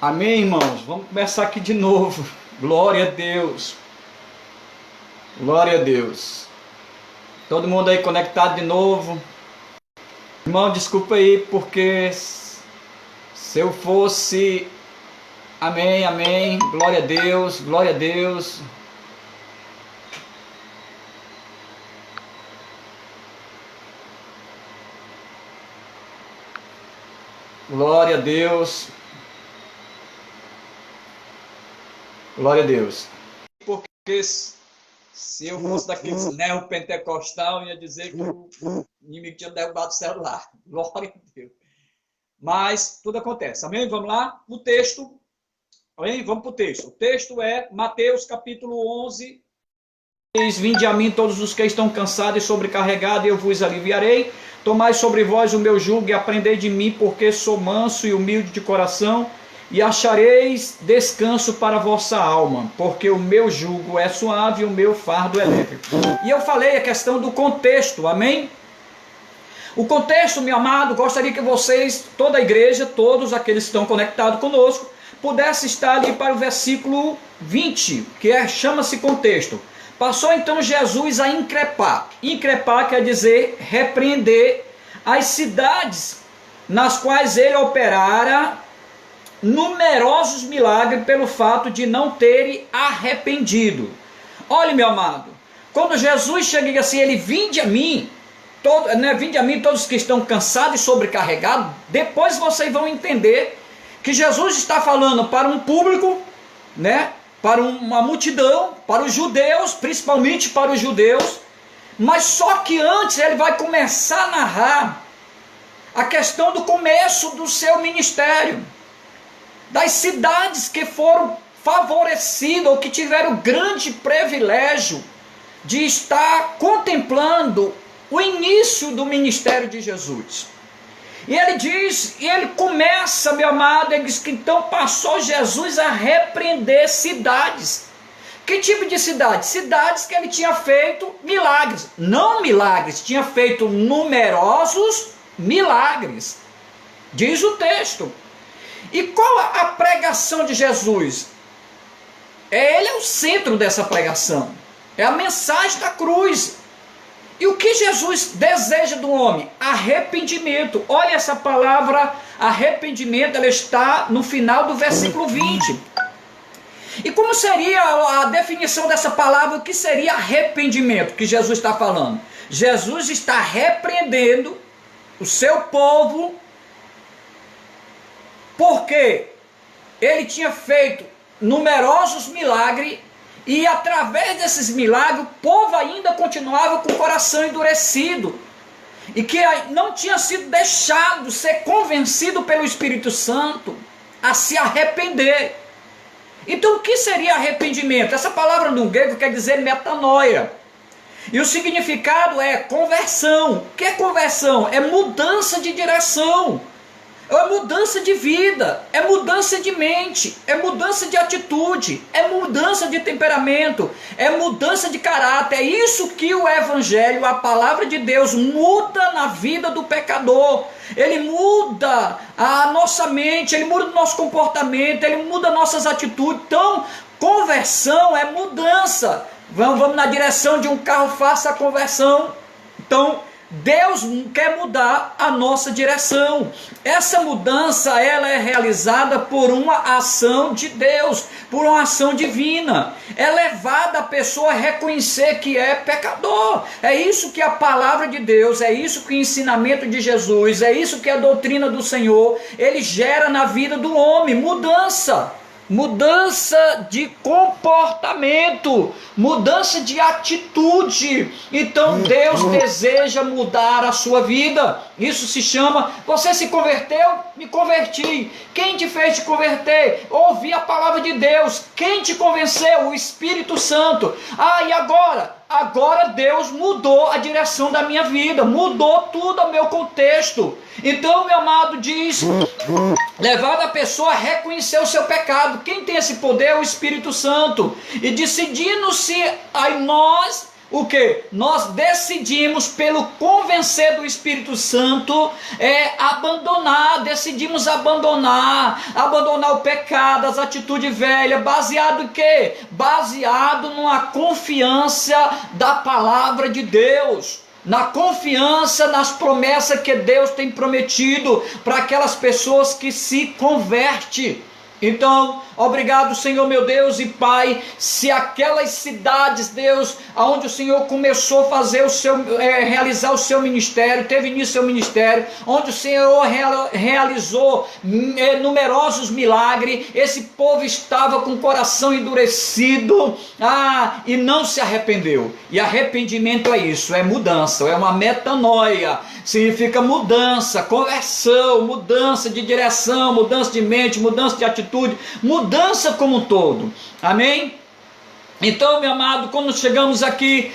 Amém, irmãos? Vamos começar aqui de novo. Glória a Deus. Glória a Deus. Todo mundo aí conectado de novo. Irmão, desculpa aí, porque se eu fosse... Amém, amém. Glória a Deus, glória a Deus. Glória a Deus. Glória a Deus. Porque se eu fosse daqueles neopentecostal, ia dizer que o inimigo tinha derrubado o celular. Glória a Deus. Mas tudo acontece. Amém? Vamos lá? O texto. Amém? Vamos para o texto. O texto é Mateus capítulo 11. Vinde a mim todos os que estão cansados e sobrecarregados, e eu vos aliviarei. Tomai sobre vós o meu jugo e aprendei de mim, porque sou manso e humilde de coração, e achareis descanso para a vossa alma, porque o meu jugo é suave e o meu fardo é leve. E eu falei a questão do contexto, amém? O contexto, meu amado, gostaria que vocês, toda a igreja, todos aqueles que estão conectados conosco, pudessem estar ali para o versículo 20, que chama-se contexto. Passou então Jesus a increpar. Increpar quer dizer repreender as cidades nas quais ele operara numerosos milagres pelo fato de não terem arrependido. Olha, meu amado, quando Jesus chega assim, ele vinde a mim, vinde a mim todos que estão cansados e sobrecarregados. Depois vocês vão entender que Jesus está falando para um público, para uma multidão, para os judeus, principalmente para os judeus, mas só que antes ele vai começar a narrar a questão do começo do seu ministério, das cidades que foram favorecidas ou que tiveram o grande privilégio de estar contemplando o início do ministério de Jesus. E ele diz, e ele começa, meu amado, ele diz que então passou Jesus a repreender cidades. Que tipo de cidades? Cidades que ele tinha feito milagres. Não milagres, tinha feito numerosos milagres. Diz o texto. E qual a pregação de Jesus? Ele é o centro dessa pregação. É a mensagem da cruz. E o que Jesus deseja do homem? Arrependimento. Olha essa palavra arrependimento, ela está no final do versículo 20. E como seria a definição dessa palavra? O que seria arrependimento que Jesus está falando? Jesus está repreendendo o seu povo porque ele tinha feito numerosos milagres. E através desses milagres, o povo ainda continuava com o coração endurecido. E que não tinha sido deixado ser convencido pelo Espírito Santo a se arrepender. Então o que seria arrependimento? Essa palavra no grego quer dizer metanoia. E o significado é conversão. O que é conversão? É mudança de direção. É mudança de vida, é mudança de mente, é mudança de atitude, é mudança de temperamento, é mudança de caráter. É isso que o Evangelho, a palavra de Deus, muda na vida do pecador. Ele muda a nossa mente, ele muda o nosso comportamento, ele muda nossas atitudes. Então, conversão é mudança. Vamos na direção de um carro, faça a conversão. Então, Deus quer mudar a nossa direção. Essa mudança ela é realizada por uma ação de Deus, por uma ação divina. É levada a pessoa a reconhecer que é pecador. É isso que a palavra de Deus, é isso que o ensinamento de Jesus, é isso que a doutrina do Senhor, ele gera na vida do homem, mudança. Mudança de comportamento, mudança de atitude. Então Deus deseja mudar a sua vida. Isso se chama, você se converteu? Me converti. Quem te fez te converter? Ouvi a palavra de Deus. Quem te convenceu? O Espírito Santo. E agora? Agora Deus mudou a direção da minha vida, mudou tudo o meu contexto. Então, meu amado, diz, levando a pessoa a reconhecer o seu pecado. Quem tem esse poder é o Espírito Santo. E decidindo-se a nós o que? Nós decidimos, pelo convencer do Espírito Santo, decidimos abandonar o pecado, as atitudes velhas, baseado em quê? Baseado numa confiança da palavra de Deus, na confiança nas promessas que Deus tem prometido para aquelas pessoas que se convertem. Então, obrigado, Senhor meu Deus e Pai, se aquelas cidades, Deus, onde o Senhor começou a fazer realizar o seu ministério, teve início o seu ministério, onde o Senhor realizou numerosos milagres, esse povo estava com o coração endurecido, e não se arrependeu. E arrependimento é isso, é mudança, é uma metanoia, significa mudança, conversão, mudança de direção, mudança de mente, mudança de atitude, mudança como um todo, amém? Então, meu amado, quando chegamos aqui,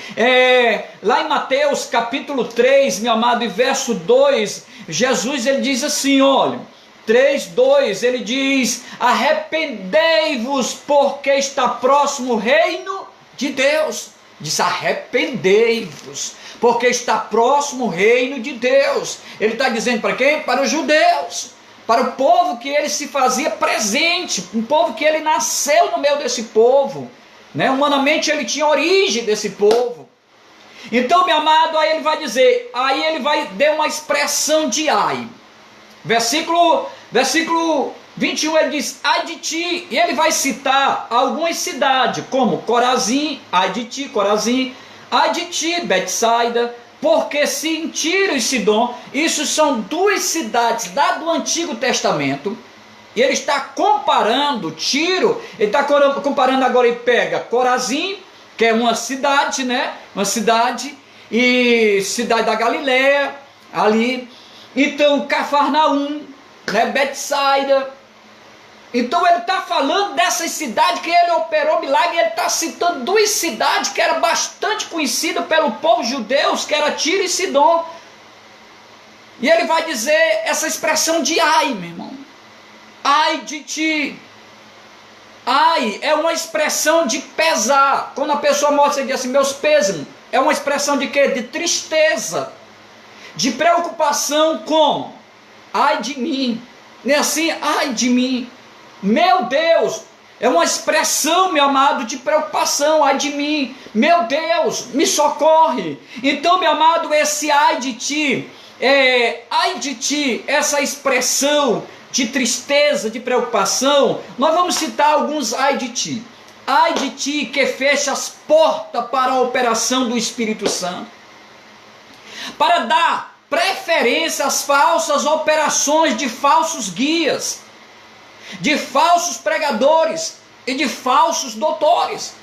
lá em Mateus capítulo 3, meu amado, e verso 2, Jesus ele diz assim, olha, 3:2, ele diz, arrependei-vos porque está próximo o reino de Deus. Diz, arrependei-vos porque está próximo o reino de Deus. Ele está dizendo para quem? Para os judeus, para o povo que ele se fazia presente, um povo que ele nasceu no meio desse povo, né? Humanamente ele tinha origem desse povo. Então, meu amado, aí ele vai dizer, aí ele vai dar uma expressão de ai. Versículo 21, ele diz, ai de ti, e ele vai citar algumas cidades, como Corazim, ai de ti, Corazim, ai de ti, Betsaida, porque se em Tiro e Sidom, isso são duas cidades lá do Antigo Testamento, e ele está comparando Tiro, ele está comparando agora, ele pega Corazim, que é uma cidade, né? Uma cidade, e cidade da Galileia, ali, então Cafarnaum, né? Betsaida. Então ele está falando dessas cidades que ele operou milagre, ele está citando duas cidades que eram bastante conhecidas pelo povo judeu, que era Tiro e Sidom. E ele vai dizer essa expressão de ai, meu irmão. Ai de ti. Ai é uma expressão de pesar. Quando a pessoa mostra e diz assim, meus pêsames, é uma expressão de quê? De tristeza, de preocupação com ai de mim. Não é assim? Ai de mim. Meu Deus, é uma expressão, meu amado, de preocupação, ai de mim, meu Deus, me socorre. Então, meu amado, esse ai de ti, essa expressão de tristeza, de preocupação, nós vamos citar alguns ai de ti que fecha as portas para a operação do Espírito Santo, para dar preferência às falsas operações de falsos guias, de falsos pregadores e de falsos doutores.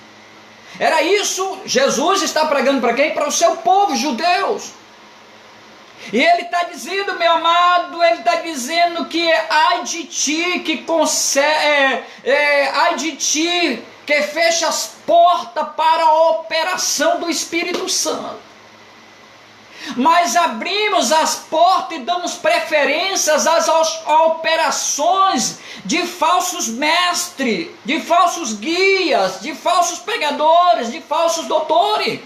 Era isso, Jesus está pregando para quem? Para o seu povo, judeus. E ele está dizendo, meu amado, ele está dizendo que ai de ti que ai de ti que fecha as portas para a operação do Espírito Santo. Mas abrimos as portas e damos preferências às operações de falsos mestres, de falsos guias, de falsos pregadores, de falsos doutores.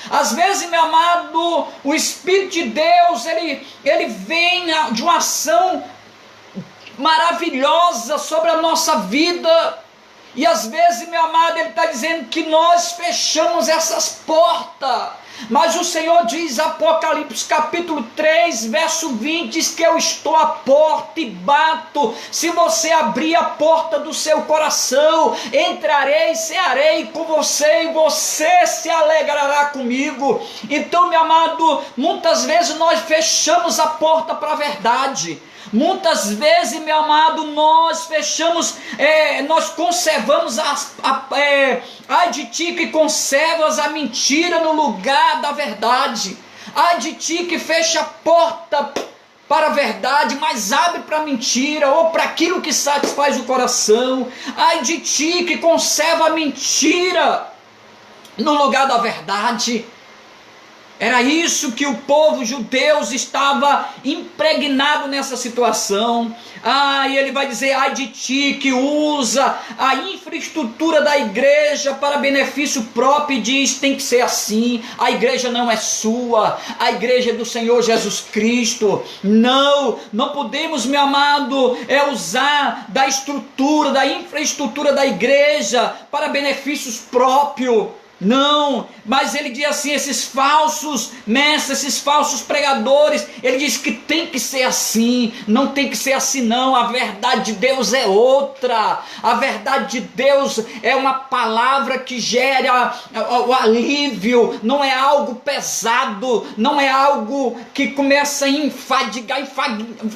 Às vezes, meu amado, o Espírito de Deus, ele vem de uma ação maravilhosa sobre a nossa vida. E às vezes, meu amado, ele está dizendo que nós fechamos essas portas. Mas o Senhor diz, Apocalipse capítulo 3, verso 20, diz que eu estou à porta e bato. Se você abrir a porta do seu coração, entrarei, cearei com você e você se alegrará comigo. Então, meu amado, muitas vezes nós fechamos a porta para a verdade. Muitas vezes, meu amado, nós fechamos, nós conservamos ai de ti que conservas a mentira no lugar da verdade. Ai de ti que fecha a porta para a verdade, mas abre para a mentira ou para aquilo que satisfaz o coração. Ai de ti que conserva a mentira no lugar da verdade. Era isso que o povo judeu estava impregnado nessa situação. E ele vai dizer: ai de ti que usa a infraestrutura da igreja para benefício próprio e diz: tem que ser assim. A igreja não é sua, a igreja é do Senhor Jesus Cristo. Não podemos, meu amado, usar da estrutura, da infraestrutura da igreja para benefícios próprios. Não, mas ele diz assim: esses falsos mestres, esses falsos pregadores, ele diz que tem que ser assim. Não tem que ser assim não, a verdade de Deus é outra. A verdade de Deus é uma palavra que gera o alívio, não é algo pesado, não é algo que começa a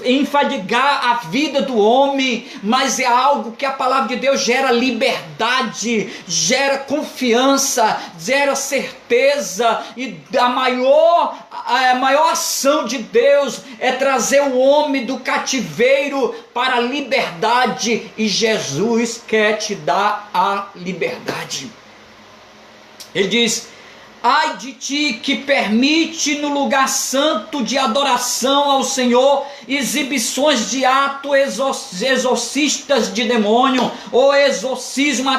enfadigar a vida do homem, mas é algo que a palavra de Deus gera liberdade, gera confiança, gera certeza. E a maior ação de Deus é trazer o homem do cativeiro para a liberdade, e Jesus quer te dar a liberdade. Ele diz: ai de ti que permite no lugar santo de adoração ao Senhor exibições de atos exorcistas de demônio, ou exorcismo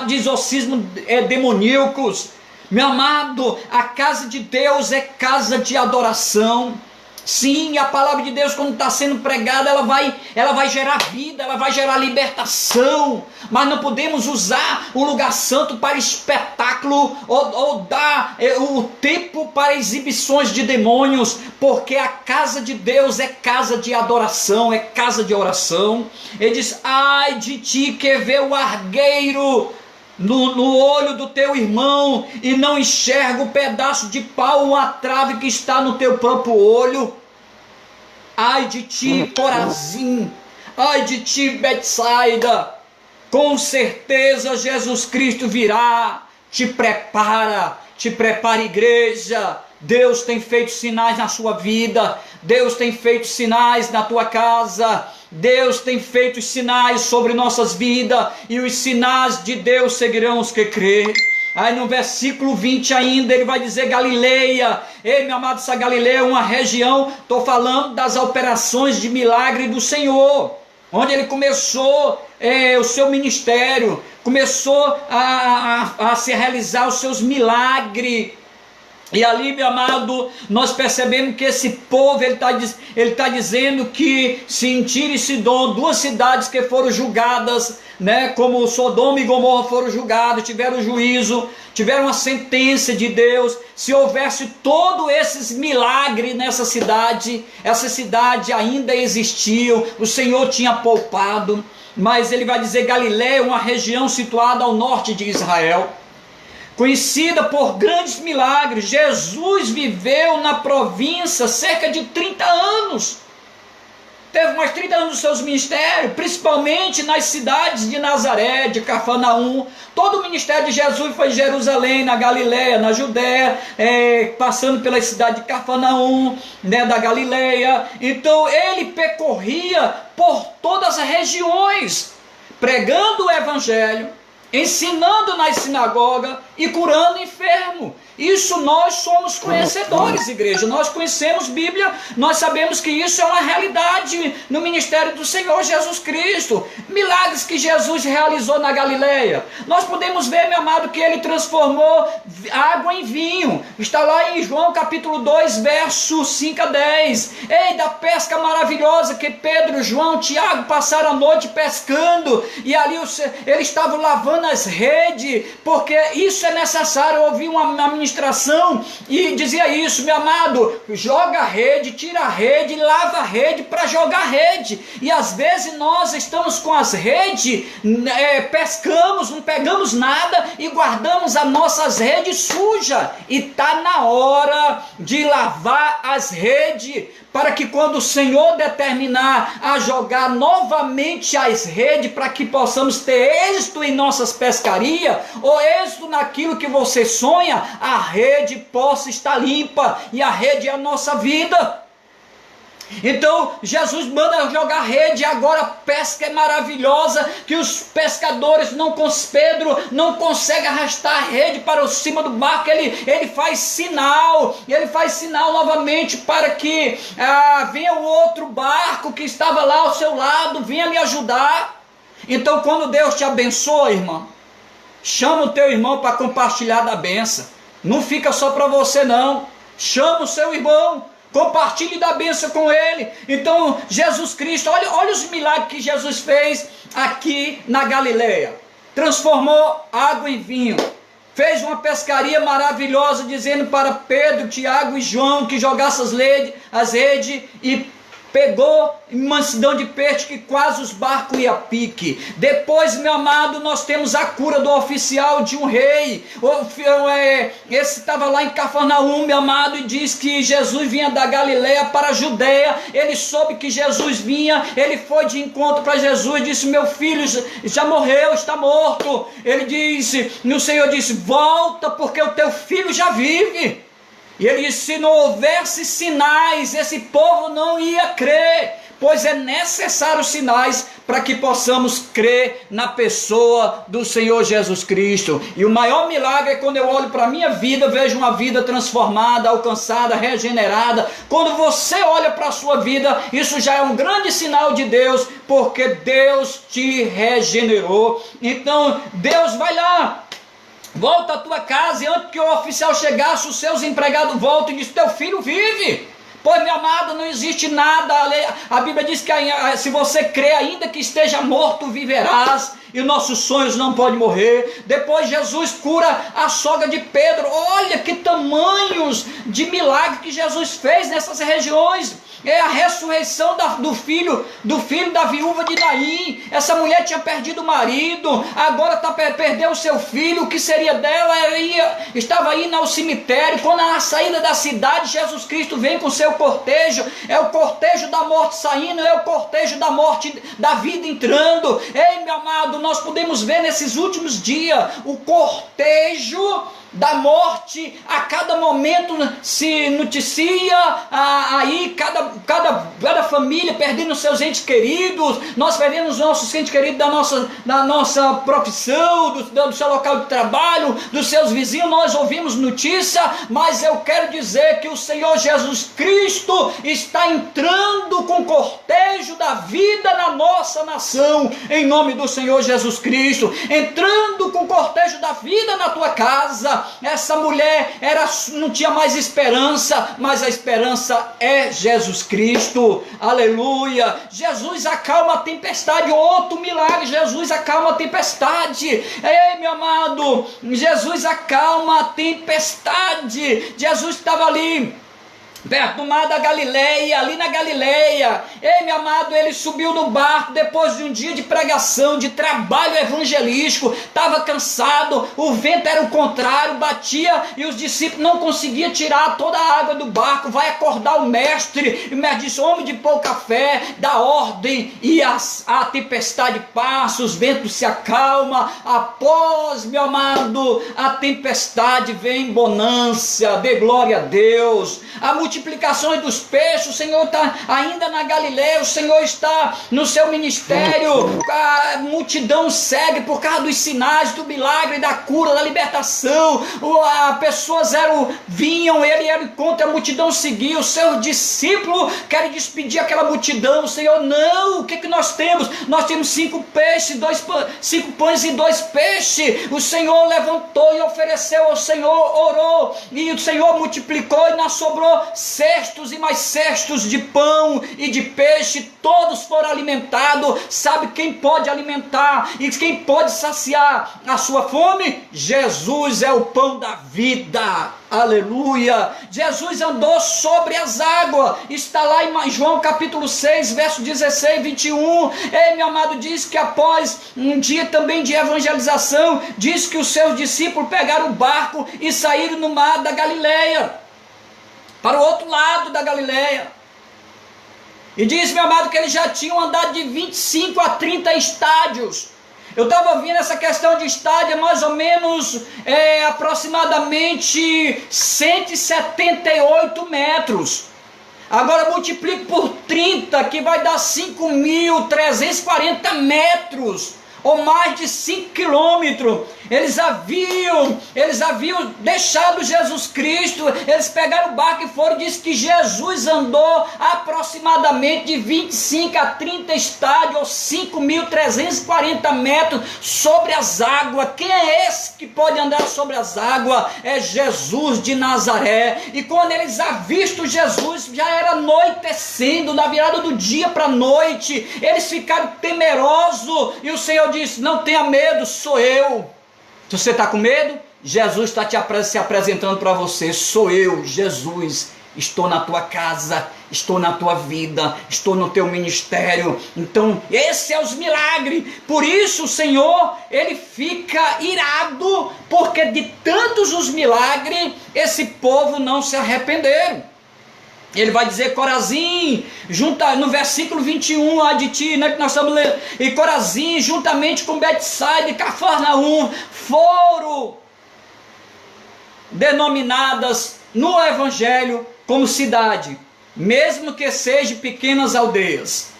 demoníacos. Meu amado, a casa de Deus é casa de adoração. Sim, a palavra de Deus, quando está sendo pregada, ela vai gerar vida, ela vai gerar libertação. Mas não podemos usar o lugar santo para espetáculo ou dar o tempo para exibições de demônios, porque a casa de Deus é casa de adoração, é casa de oração. Ele diz: ai de ti que vê o argueiro no olho do teu irmão e não enxerga o pedaço de pau ou a trave que está no teu próprio olho. Ai de ti, Corazim, ai de ti, Betsaida. Com certeza Jesus Cristo virá. Te prepara, igreja. Deus tem feito sinais na sua vida, Deus tem feito sinais na tua casa, Deus tem feito sinais sobre nossas vidas, e os sinais de Deus seguirão os que crêem. Aí no versículo 20 ainda ele vai dizer: Galileia. Ei, meu amado, essa Galileia é uma região, estou falando das operações de milagre do Senhor, onde ele começou o seu ministério, começou a se realizar os seus milagres. E ali, meu amado, nós percebemos que esse povo, ele tá dizendo que se em Tiro e Sidom, duas cidades que foram julgadas, né, como Sodoma e Gomorra foram julgados, tiveram juízo, tiveram uma sentença de Deus. Se houvesse todos esses milagres nessa cidade, essa cidade ainda existia, o Senhor tinha poupado. Mas ele vai dizer: Galileia é uma região situada ao norte de Israel, conhecida por grandes milagres. Jesus viveu na província cerca de 30 anos. Teve mais 30 anos dos seus ministérios, principalmente nas cidades de Nazaré, de Cafarnaum. Todo o ministério de Jesus foi em Jerusalém, na Galileia, na Judéia, passando pela cidade de Cafarnaum, né, da Galileia. Então ele percorria por todas as regiões, pregando o evangelho, ensinando nas sinagogas e curando enfermo. Isso nós somos conhecedores, igreja. Nós conhecemos Bíblia, nós sabemos que isso é uma realidade no ministério do Senhor Jesus Cristo. Milagres que Jesus realizou na Galileia. Nós podemos ver, meu amado, que ele transformou água em vinho. Está lá em João capítulo 2, verso 5 a 10. Ei, da pesca maravilhosa que Pedro, João, Tiago passaram a noite pescando. E ali eles estavam lavando as redes, porque isso é necessário. Eu ouvi uma ministração e dizia isso: meu amado, joga a rede, tira a rede, lava a rede para jogar a rede. E às vezes nós estamos com as redes, pescamos, não pegamos nada e guardamos as nossas redes sujas. E está na hora de lavar as redes, para que quando o Senhor determinar a jogar novamente as redes, para que possamos ter êxito em nossas pescarias, ou êxito naquilo que você sonha, a rede possa estar limpa. E a rede é a nossa vida. Então Jesus manda jogar rede, agora a pesca é maravilhosa, que os pescadores Pedro não consegue arrastar a rede para cima do barco, ele faz sinal novamente para que venha o outro barco que estava lá ao seu lado, venha lhe ajudar. Então quando Deus te abençoa, irmão, chama o teu irmão para compartilhar da bênção, não fica só para você não, chama o seu irmão, compartilhe da bênção com ele. Então Jesus Cristo, olha os milagres que Jesus fez aqui na Galileia. Transformou água em vinho, fez uma pescaria maravilhosa, dizendo para Pedro, Tiago e João que jogassem as redes, e pegou mansidão de peixe que quase os barcos iam a pique. Depois, meu amado, nós temos a cura do oficial de um rei. Esse estava lá em Cafarnaum, meu amado, e diz que Jesus vinha da Galileia para a Judeia. Ele soube que Jesus vinha, ele foi de encontro para Jesus e disse: meu filho já morreu, está morto. O Senhor disse: volta, porque o teu filho já vive. E ele disse: se não houvesse sinais, esse povo não ia crer, pois é necessário sinais para que possamos crer na pessoa do Senhor Jesus Cristo. E o maior milagre é quando eu olho para a minha vida, vejo uma vida transformada, alcançada, regenerada. Quando você olha para a sua vida, isso já é um grande sinal de Deus, porque Deus te regenerou. Então Deus vai lá, volta à tua casa, e antes que o oficial chegasse, os seus empregados voltam e dizem: teu filho vive. Pois, meu amado, não existe nada. A Bíblia diz que se você crê, ainda que esteja morto, viverás. E nossos sonhos não podem morrer. Depois Jesus cura a sogra de Pedro. Olha que tamanhos de milagre que Jesus fez nessas regiões. É a ressurreição do filho da viúva de Naim. Essa mulher tinha perdido o marido, agora perdeu o seu filho. O que seria dela? Ela estava indo ao cemitério. Quando na saída da cidade, Jesus Cristo vem com seu cortejo. É o cortejo da morte saindo, é o cortejo da morte, da vida entrando. Ei, meu amado, nós podemos ver nesses últimos dias o cortejo da morte. A cada momento se noticia aí cada família perdendo seus entes queridos. Nós perdemos os nossos entes queridos da nossa profissão, do seu local de trabalho, dos seus vizinhos. Nós ouvimos notícia, mas eu quero dizer que o Senhor Jesus Cristo está entrando com o cortejo da vida na nossa nação, em nome do Senhor Jesus Cristo, entrando com o cortejo da vida na tua casa. Essa mulher não tinha mais esperança, mas a esperança é Jesus Cristo. Aleluia. Jesus acalma a tempestade. Outro milagre: Jesus acalma a tempestade. Ei, meu amado, Jesus acalma a tempestade. Jesus estava ali perto do mar da Galileia, ali na Galileia. Ei, meu amado, ele subiu no barco depois de um dia de pregação, de trabalho evangelístico, estava cansado, o vento era o contrário, batia, e os discípulos não conseguiam tirar toda a água do barco. Vai acordar o mestre, e o mestre disse: homem de pouca fé, dá ordem, e a tempestade passa, os ventos se acalmam. Após, meu amado, a tempestade vem bonança, dê glória a Deus. A multiplicações dos peixes, o Senhor está ainda na Galileia, o Senhor está no seu ministério. A multidão segue por causa dos sinais, do milagre, da cura, da libertação. As pessoas vinham, ele era contra a multidão, seguia. Os seus discípulos querem despedir aquela multidão. O Senhor: não, o que nós temos? Nós temos 5 peixes, 5 pães e 2 peixes. O Senhor levantou e ofereceu ao Senhor, orou, e o Senhor multiplicou, e não sobrou cestos e mais cestos de pão e de peixe. Todos foram alimentados. Sabe quem pode alimentar e quem pode saciar a sua fome? Jesus é o pão da vida. Aleluia. Jesus andou sobre as águas. Está lá em João capítulo 6, verso 16 e 21. Ei, meu amado, diz que após um dia também de evangelização, diz que os seus discípulos pegaram o barco e saíram no mar da Galileia, para o outro lado da Galileia. E diz, meu amado, que eles já tinham andado de 25 a 30 estádios. Eu estava ouvindo essa questão de estádio, mais ou menos aproximadamente 178 metros. Agora multiplique por acredita que vai dar 5.340 metros, ou mais de 5 quilômetros. Eles haviam deixado Jesus Cristo, eles pegaram o barco e foram, diz que Jesus andou aproximadamente de 25 a 30 estádios, ou 5.340 metros sobre as águas. Quem é esse que pode andar sobre as águas? É Jesus de Nazaré. E quando eles avistam Jesus, já era anoitecendo, na virada do dia para a noite, eles ficaram temerosos, e o Senhor disse: não tenha medo, sou eu. Se você está com medo, Jesus está se apresentando para você: sou eu, Jesus, estou na tua casa, estou na tua vida, estou no teu ministério. Então, esse é os milagres. Por isso o Senhor, ele fica irado, porque de tantos os milagres, esse povo não se arrependeram. Ele vai dizer: Corazim, no versículo 21 lá de ti, né, que nós estamos lendo, e Corazim, juntamente com Betsaida e Cafarnaum, foram denominadas no Evangelho como cidade, mesmo que sejam pequenas aldeias,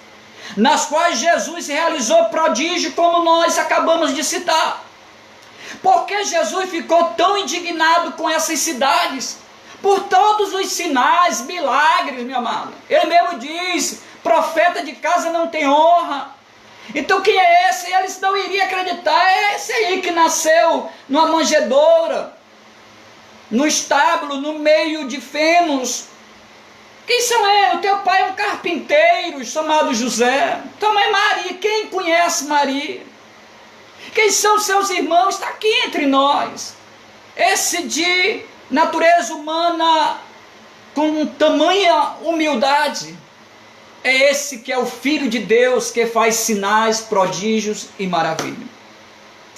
nas quais Jesus realizou prodígio, como nós acabamos de citar. Por que Jesus ficou tão indignado com essas cidades? Por todos os sinais, milagres, meu amado. Ele mesmo diz: profeta de casa não tem honra. Então quem é esse? Eles não iriam acreditar. É esse aí que nasceu numa manjedoura, no estábulo, no meio de fenos. Quem são eles? O teu pai é um carpinteiro chamado José. Tua mãe é Maria. Quem conhece Maria? Quem são seus irmãos? Está aqui entre nós. Esse de natureza humana com tamanha humildade, é esse que é o Filho de Deus, que faz sinais, prodígios e maravilhas.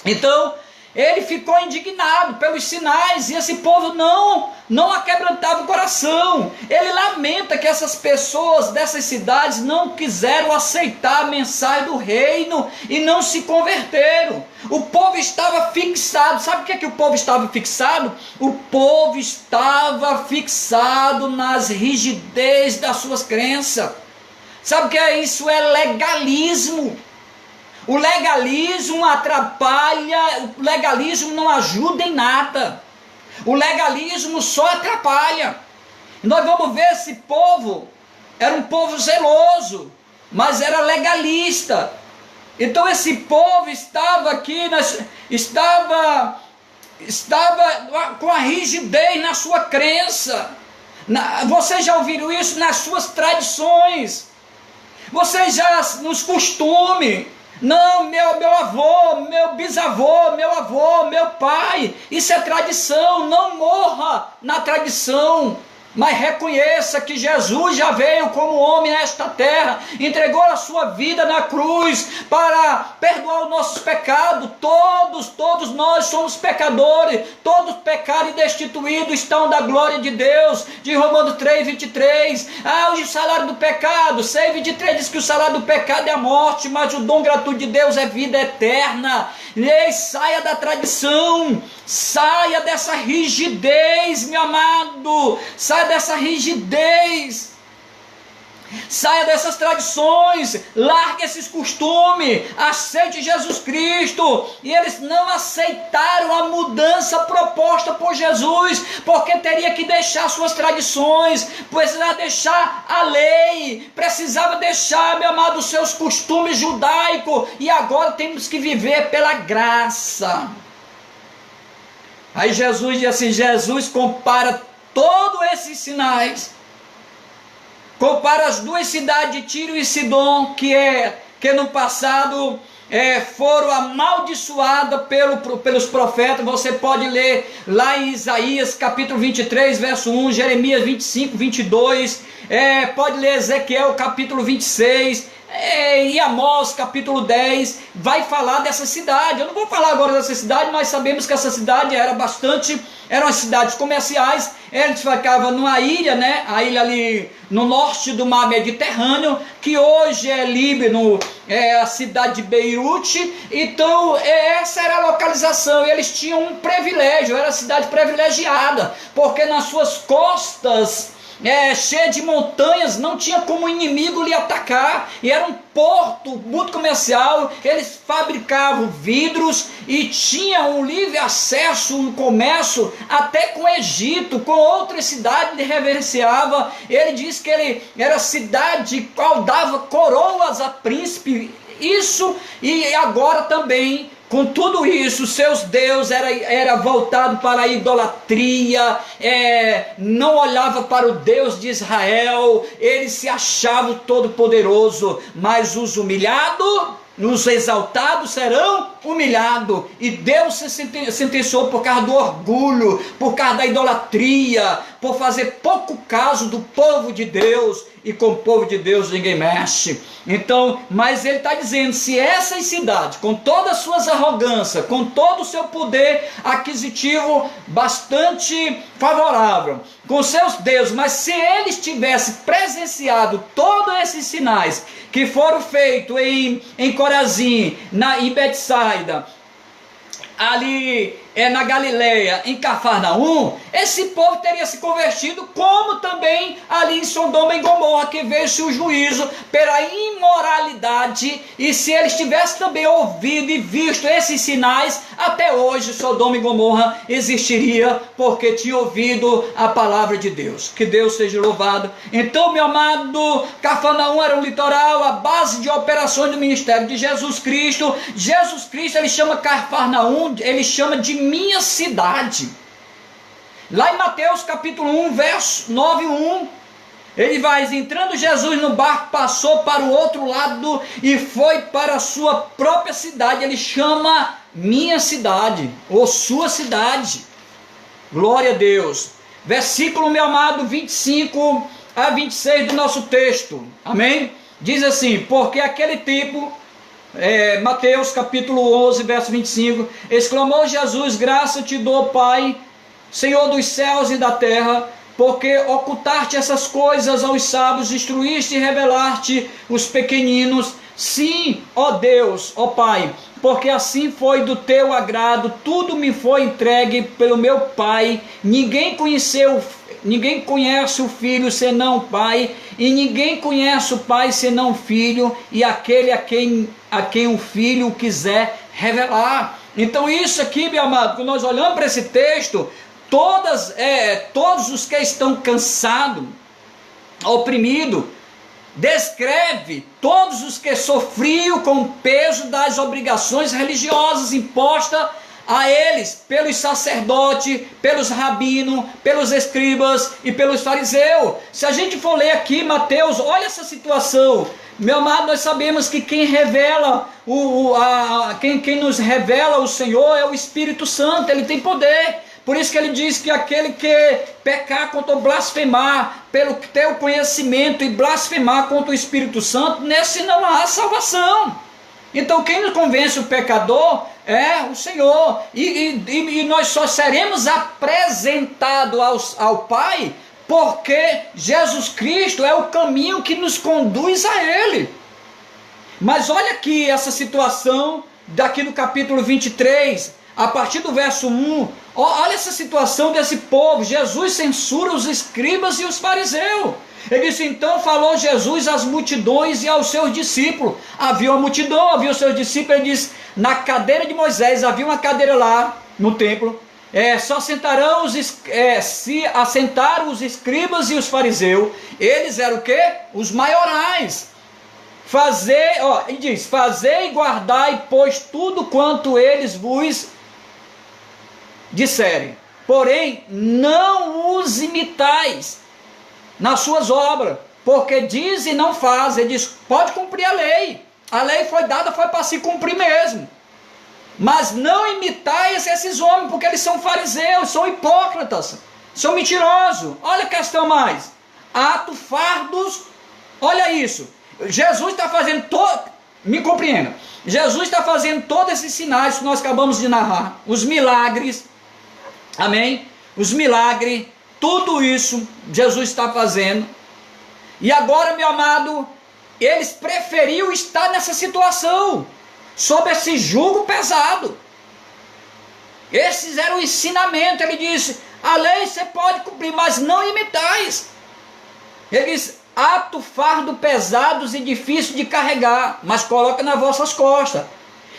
Então ele ficou indignado pelos sinais, e esse povo não aquebrantava o coração. Ele lamenta que essas pessoas dessas cidades não quiseram aceitar a mensagem do reino e não se converteram. O povo estava fixado. Sabe o que é que o povo estava fixado? O povo estava fixado nas rigidez das suas crenças. Sabe o que é isso? É legalismo. O legalismo atrapalha, o legalismo não ajuda em nada. O legalismo só atrapalha. Nós vamos ver, esse povo era um povo zeloso, mas era legalista. Então esse povo estava aqui, estava com a rigidez na sua crença. Vocês já ouviram isso? Nas suas tradições. Vocês já nos costumes. Não, meu avô, meu bisavô, meu avô, meu pai, isso é tradição. Não morra na tradição, mas reconheça que Jesus já veio como homem nesta terra, entregou a sua vida na cruz para perdoar os nossos pecados. Todos nós somos pecadores, todos pecados e destituídos estão da glória de Deus, de Romanos 3:23. O salário do pecado, 6:23 diz que o salário do pecado é a morte, mas o dom gratuito de Deus é vida eterna. E saia da tradição, saia dessa rigidez, meu amado, saia dessa rigidez, saia dessas tradições, largue esses costumes, aceite Jesus Cristo. E eles não aceitaram a mudança proposta por Jesus, porque teria que deixar suas tradições, precisava deixar a lei, precisava deixar, meu amado, os seus costumes judaicos, e agora temos que viver pela graça. Aí Jesus diz assim, Jesus compara todos esses sinais, compara as duas cidades de Tiro e Sidom, que no passado foram amaldiçoadas pelos profetas. Você pode ler lá em Isaías capítulo 23, verso 1, Jeremias 25, 22, pode ler Ezequiel capítulo 26, e Amós capítulo 10, vai falar dessa cidade. Eu não vou falar agora dessa cidade, nós sabemos que essa cidade eram as cidades comerciais. Eles ficavam numa ilha, né? A ilha ali no norte do mar Mediterrâneo, que hoje é Líbano, é a cidade de Beirute. Então essa era a localização, e eles tinham um privilégio, era a cidade privilegiada, porque nas suas costas cheia de montanhas, não tinha como o inimigo lhe atacar, e era um porto muito comercial. Eles fabricavam vidros e tinham um livre acesso no comércio até com o Egito, com outras cidades. Ele reverenciava. Ele disse que ele era cidade qual dava coroas a príncipe. Isso, e agora também, com tudo isso, seus deuses era voltado para a idolatria, não olhava para o Deus de Israel. Ele se achava todo poderoso, mas os humilhados, os exaltados serão humilhados. E Deus se sentenciou por causa do orgulho, por causa da idolatria, por fazer pouco caso do povo de Deus. E com o povo de Deus ninguém mexe. Então, mas ele está dizendo, se essas cidades, com todas as suas arrogâncias, com todo o seu poder aquisitivo bastante favorável, com seus deuses, mas se eles tivessem presenciado todos esses sinais que foram feitos em Corazim, em Betsaida, ali na Galileia, em Cafarnaum, esse povo teria se convertido, como também ali em Sodoma e Gomorra, que veio-se o juízo pela imoralidade. E se eles tivessem também ouvido e visto esses sinais, até hoje Sodoma e Gomorra existiria, porque tinha ouvido a palavra de Deus. Que Deus seja louvado. Então, meu amado, Cafarnaum era um litoral, a base de operações do ministério de Jesus Cristo. Jesus Cristo, ele chama Cafarnaum, ele chama de minha cidade. Lá em Mateus capítulo 1, verso 9:1, ele vai, entrando Jesus no barco, passou para o outro lado e foi para a sua própria cidade. Ele chama minha cidade, ou sua cidade. Glória a Deus. Versículo, meu amado, 25 a 26 do nosso texto. Amém? Diz assim: porque aquele tipo... Mateus capítulo 11, verso 25, exclamou Jesus: graça te dou, Pai, Senhor dos céus e da terra, porque ocultaste essas coisas aos sábios, instruíste e revelaste os pequeninos. Sim, ó Deus, ó Pai, porque assim foi do teu agrado, tudo me foi entregue pelo meu Pai. Ninguém conhece o Filho senão o Pai, e ninguém conhece o Pai senão o Filho, e aquele a quem o Filho quiser revelar. Então isso aqui, meu amado, quando nós olhamos para esse texto, todos os que estão cansados, oprimidos, descreve todos os que sofriam com o peso das obrigações religiosas impostas a eles pelos sacerdotes, pelos rabinos, pelos escribas e pelos fariseus. Se a gente for ler aqui Mateus, olha essa situação. Meu amado, nós sabemos que quem revela quem nos revela o Senhor é o Espírito Santo. Ele tem poder. Por isso que ele diz que aquele que pecar contra o blasfemar, pelo ter o conhecimento e blasfemar contra o Espírito Santo, nesse não há salvação. Então quem nos convence o pecador é o Senhor. E nós só seremos apresentados ao Pai, porque Jesus Cristo é o caminho que nos conduz a Ele. Mas olha aqui essa situação daqui do capítulo 23, a partir do verso 1, olha essa situação desse povo. Jesus censura os escribas e os fariseus. Ele disse: então falou Jesus às multidões e aos seus discípulos. Havia uma multidão, havia os seus discípulos. Ele disse: na cadeira de Moisés, havia uma cadeira lá no templo, só sentarão se assentaram os escribas e os fariseus. Eles eram o quê? Os maiorais. Ele diz: fazei e guardai, pois tudo quanto eles vos disserem, porém não os imitais nas suas obras, porque diz e não faz. Ele diz: pode cumprir a lei foi dada, foi para se cumprir mesmo, mas não imitais esses homens, porque eles são fariseus, são hipócritas, são mentirosos. Olha a questão mais, atos fardos. Olha isso, Jesus está fazendo me compreenda, Jesus está fazendo todos esses sinais que nós acabamos de narrar, os milagres, amém, os milagres, tudo isso Jesus está fazendo. E agora, meu amado, eles preferiam estar nessa situação, sob esse jugo pesado. Esses eram o ensinamento. Ele disse: a lei você pode cumprir, mas não imitais. Ele diz: ato fardo pesados e difícil de carregar, mas coloca nas vossas costas,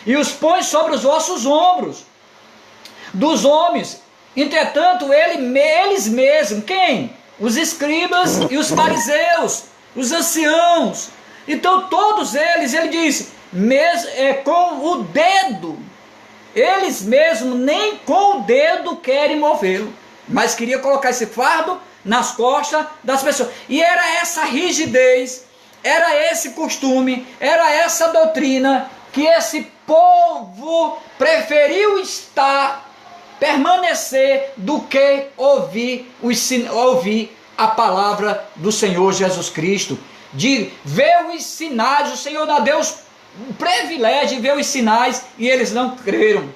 e os põe sobre os vossos ombros, dos homens. Entretanto, eles mesmos, quem? Os escribas e os fariseus, os anciãos. Então todos eles, ele diz, com o dedo, eles mesmos nem com o dedo querem movê-lo, mas queria colocar esse fardo nas costas das pessoas. E era essa rigidez, era esse costume, era essa doutrina que esse povo preferiu permanecer do que ouvir a palavra do Senhor Jesus Cristo, de ver os sinais. O Senhor dá a Deus o privilégio de ver os sinais, e eles não creram.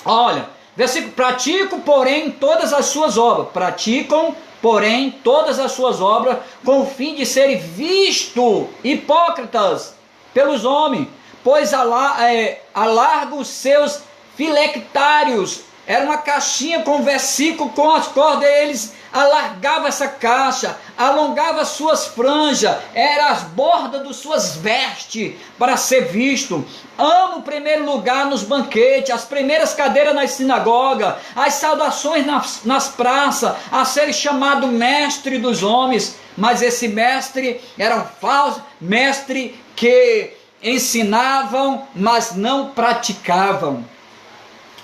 Olha, versículo: praticam, porém, todas as suas obras, com o fim de serem vistos hipócritas pelos homens, pois alargam os seus filectários. Era uma caixinha com versículo, com as cordas, eles alargavam essa caixa, alongavam as suas franjas, eram as bordas das suas vestes, para ser visto. Amo o primeiro lugar nos banquetes, as primeiras cadeiras nas sinagogas, as saudações nas praças, a ser chamado mestre dos homens. Mas esse mestre era um falso mestre, que ensinavam, mas não praticavam.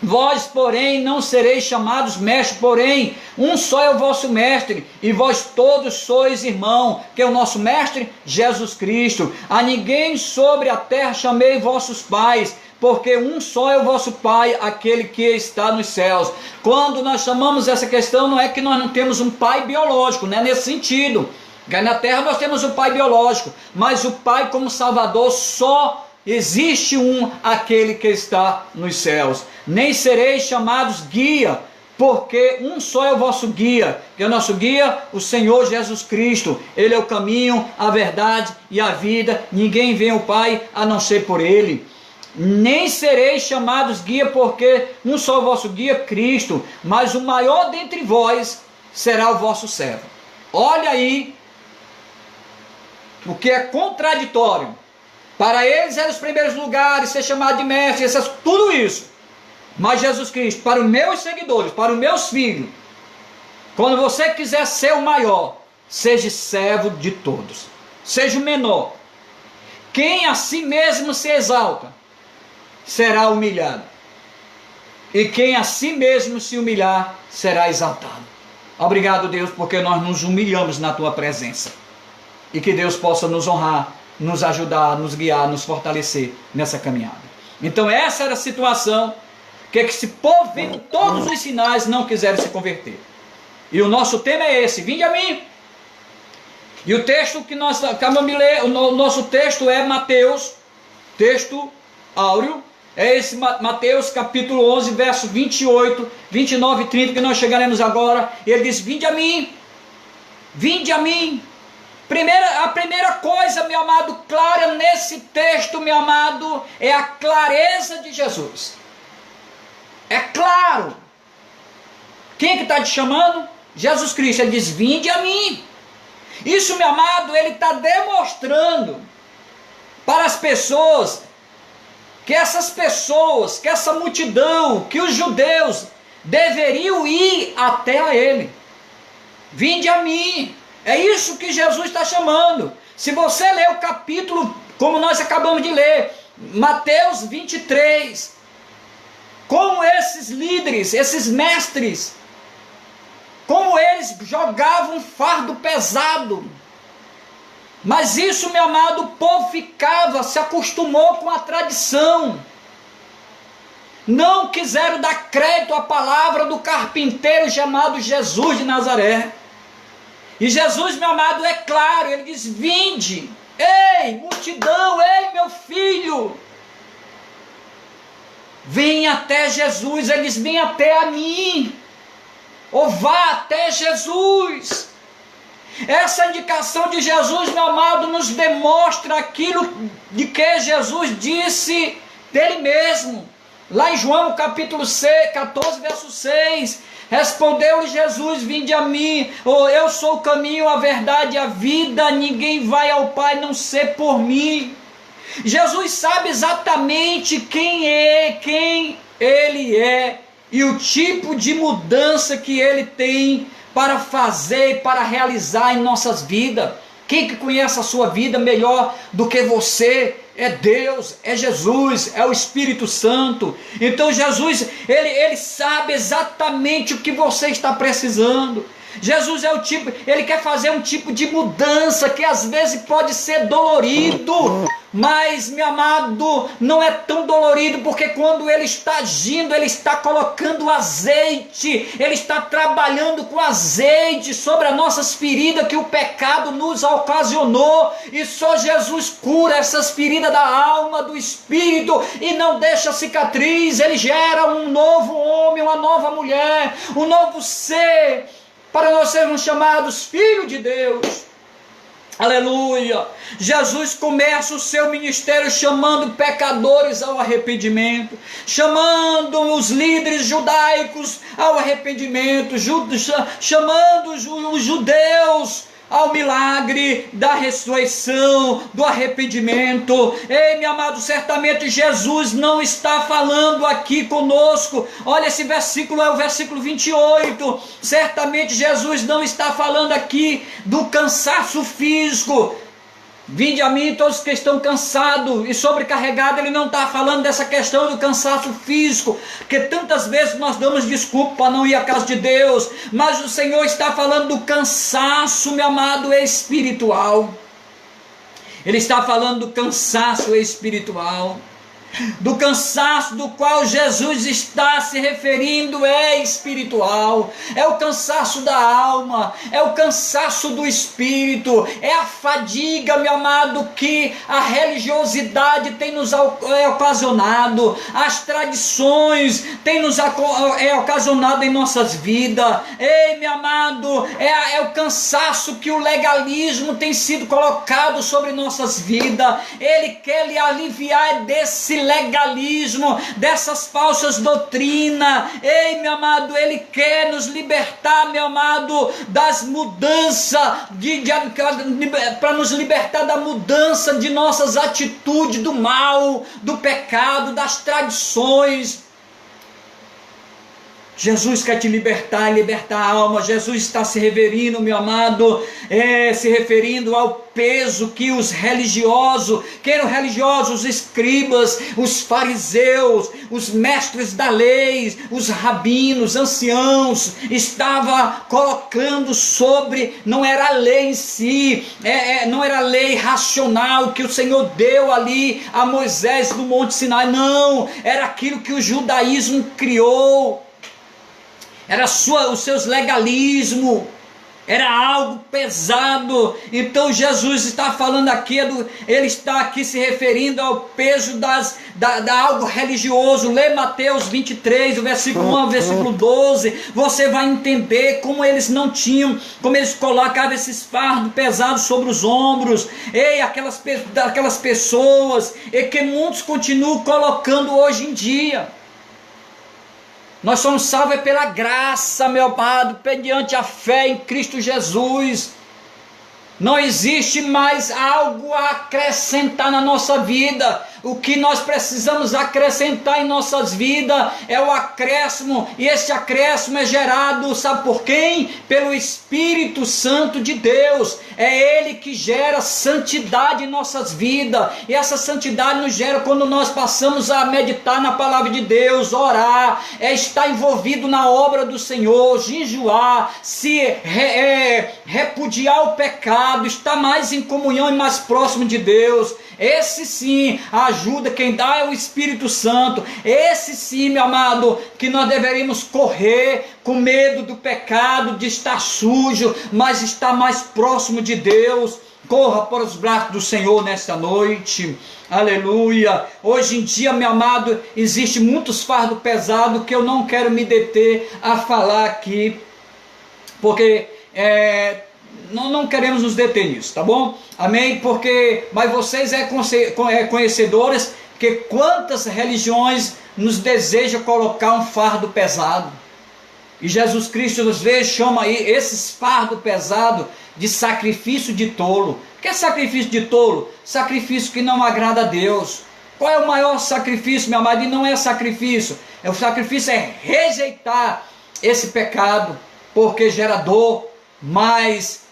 Vós, porém, não sereis chamados mestres, porém, um só é o vosso mestre, e vós todos sois irmão, que é o nosso mestre, Jesus Cristo. A ninguém sobre a terra chamei vossos pais, porque um só é o vosso Pai, aquele que está nos céus. Quando nós chamamos essa questão, não é que nós não temos um pai biológico, não é nesse sentido. Porque na terra nós temos um pai biológico, mas o Pai como Salvador só existe um, aquele que está nos céus. Nem sereis chamados guia, porque um só é o vosso guia, que é o nosso guia, o Senhor Jesus Cristo. Ele é o caminho, a verdade e a vida. Ninguém vem ao Pai a não ser por Ele. Nem sereis chamados guia, porque um só é o vosso guia, Cristo. Mas o maior dentre vós será o vosso servo. Olha aí o que é contraditório. Para eles eram os primeiros lugares, ser chamado de mestre, tudo isso. Mas Jesus Cristo, para os meus seguidores, para os meus filhos, quando você quiser ser o maior, seja servo de todos, seja o menor. Quem a si mesmo se exalta, será humilhado. E quem a si mesmo se humilhar, será exaltado. Obrigado, Deus, porque nós nos humilhamos na Tua presença. E que Deus possa nos honrar, nos ajudar, nos guiar, nos fortalecer nessa caminhada. Então essa era a situação, que esse povo, vendo todos os sinais, não quiseram se converter. E o nosso tema é esse: vinde a mim. E o texto que nós acabamos de ler, o nosso texto é Mateus, texto áureo, é esse Mateus capítulo 11, versos 28, 29 e 30, que nós chegaremos agora. Ele diz: vinde a mim, vinde a mim. A primeira coisa, meu amado, clara nesse texto, meu amado, é a clareza de Jesus. É claro. Quem que está te chamando? Jesus Cristo. Ele diz: vinde a mim. Isso, meu amado, ele está demonstrando para as pessoas, que essa multidão, que os judeus deveriam ir até a ele. Vinde a mim. É isso que Jesus está chamando. Se você ler o capítulo, como nós acabamos de ler, Mateus 23, como esses líderes, esses mestres, como eles jogavam um fardo pesado. Mas isso, meu amado, o povo se acostumou com a tradição. Não quiseram dar crédito à palavra do carpinteiro chamado Jesus de Nazaré. E Jesus, meu amado, é claro, ele diz: vinde, ei, multidão, ei, meu filho, vem até Jesus. Ele diz: vem até a mim, ou vá até Jesus. Essa indicação de Jesus, meu amado, nos demonstra aquilo de que Jesus disse dele mesmo. Lá em João capítulo 14, verso 6, respondeu-lhe Jesus: vinde a mim, eu sou o caminho, a verdade e a vida, ninguém vai ao Pai não ser por mim. Jesus sabe exatamente quem Ele é e o tipo de mudança que Ele tem para fazer, para realizar em nossas vidas. Quem que conhece a sua vida melhor do que você? É Deus, é Jesus, é o Espírito Santo. Então Jesus, ele sabe exatamente o que você está precisando. Jesus é o tipo, ele quer fazer um tipo de mudança que às vezes pode ser dolorido, mas, meu amado, não é tão dolorido, porque quando ele está agindo, ele está colocando azeite, ele está trabalhando com azeite sobre as nossas feridas que o pecado nos ocasionou, e só Jesus cura essas feridas da alma, do espírito, e não deixa cicatriz. Ele gera um novo homem, uma nova mulher, um novo ser, para nós sermos chamados filhos de Deus. Aleluia! Jesus começa o seu ministério chamando pecadores ao arrependimento, chamando os líderes judaicos ao arrependimento, chamando os judeus ao milagre da ressurreição, do arrependimento. Ei, meu amado, certamente Jesus não está falando aqui conosco. Olha, esse versículo é o versículo 28. Certamente Jesus não está falando aqui do cansaço físico. Vinde a mim todos que estão cansados e sobrecarregados. Ele não está falando dessa questão do cansaço físico, porque tantas vezes nós damos desculpa para não ir à casa de Deus, mas o Senhor está falando do cansaço, meu amado, espiritual. Ele está falando do cansaço espiritual. Do cansaço do qual Jesus está se referindo é espiritual, é o cansaço da alma, é o cansaço do espírito, é a fadiga, meu amado, que a religiosidade tem nos ocasionado, as tradições têm nos ocasionado em nossas vidas. Ei, meu amado, é o cansaço que o legalismo tem sido colocado sobre nossas vidas. Ele quer lhe aliviar desse legalismo, dessas falsas doutrinas. Ei, meu amado, ele quer nos libertar, meu amado, das mudanças, para nos libertar da mudança de nossas atitudes, do mal, do pecado, das tradições. Jesus quer te libertar a alma. Jesus está se referindo, meu amado, se referindo ao peso que os religiosos, quem eram religiosos? Os escribas, os fariseus, os mestres da lei, os rabinos, anciãos, estava colocando sobre, não era a lei em si, não era a lei racional que o Senhor deu ali a Moisés no Monte Sinai, não, era aquilo que o judaísmo criou. Era os seus legalismos, era algo pesado. Então Jesus está falando aqui, ele está aqui se referindo ao peso da algo religioso. Lê Mateus 23, o versículo 1 ao versículo 12, você vai entender como eles não tinham, como eles colocavam esses fardos pesados sobre os ombros. Ei, aquelas pessoas, e que muitos continuam colocando hoje em dia. Nós somos salvos pela graça, meu amado, mediante a fé em Cristo Jesus. Não existe mais algo a acrescentar na nossa vida. O que nós precisamos acrescentar em nossas vidas é o acréscimo, e esse acréscimo é gerado, sabe por quem? Pelo Espírito Santo de Deus. É Ele que gera santidade em nossas vidas, e essa santidade nos gera quando nós passamos a meditar na palavra de Deus, orar, estar envolvido na obra do Senhor, jejuar, repudiar o pecado, estar mais em comunhão e mais próximo de Deus. Esse sim, a ajuda quem dá é o Espírito Santo. Esse sim, meu amado, que nós deveríamos correr com medo do pecado, de estar sujo, mas estar mais próximo de Deus. Corra para os braços do Senhor nesta noite. Aleluia. Hoje em dia, meu amado, existe muitos fardos pesados que eu não quero me deter a falar aqui, porque não queremos nos deter nisso, tá bom? Amém? Mas vocês conhecedores que quantas religiões nos deseja colocar um fardo pesado. E Jesus Cristo às vezes chama esses fardos pesados de sacrifício de tolo. O que é sacrifício de tolo? Sacrifício que não agrada a Deus. Qual é o maior sacrifício, meu amado? E não é sacrifício. O sacrifício é rejeitar esse pecado, porque gera dor, mas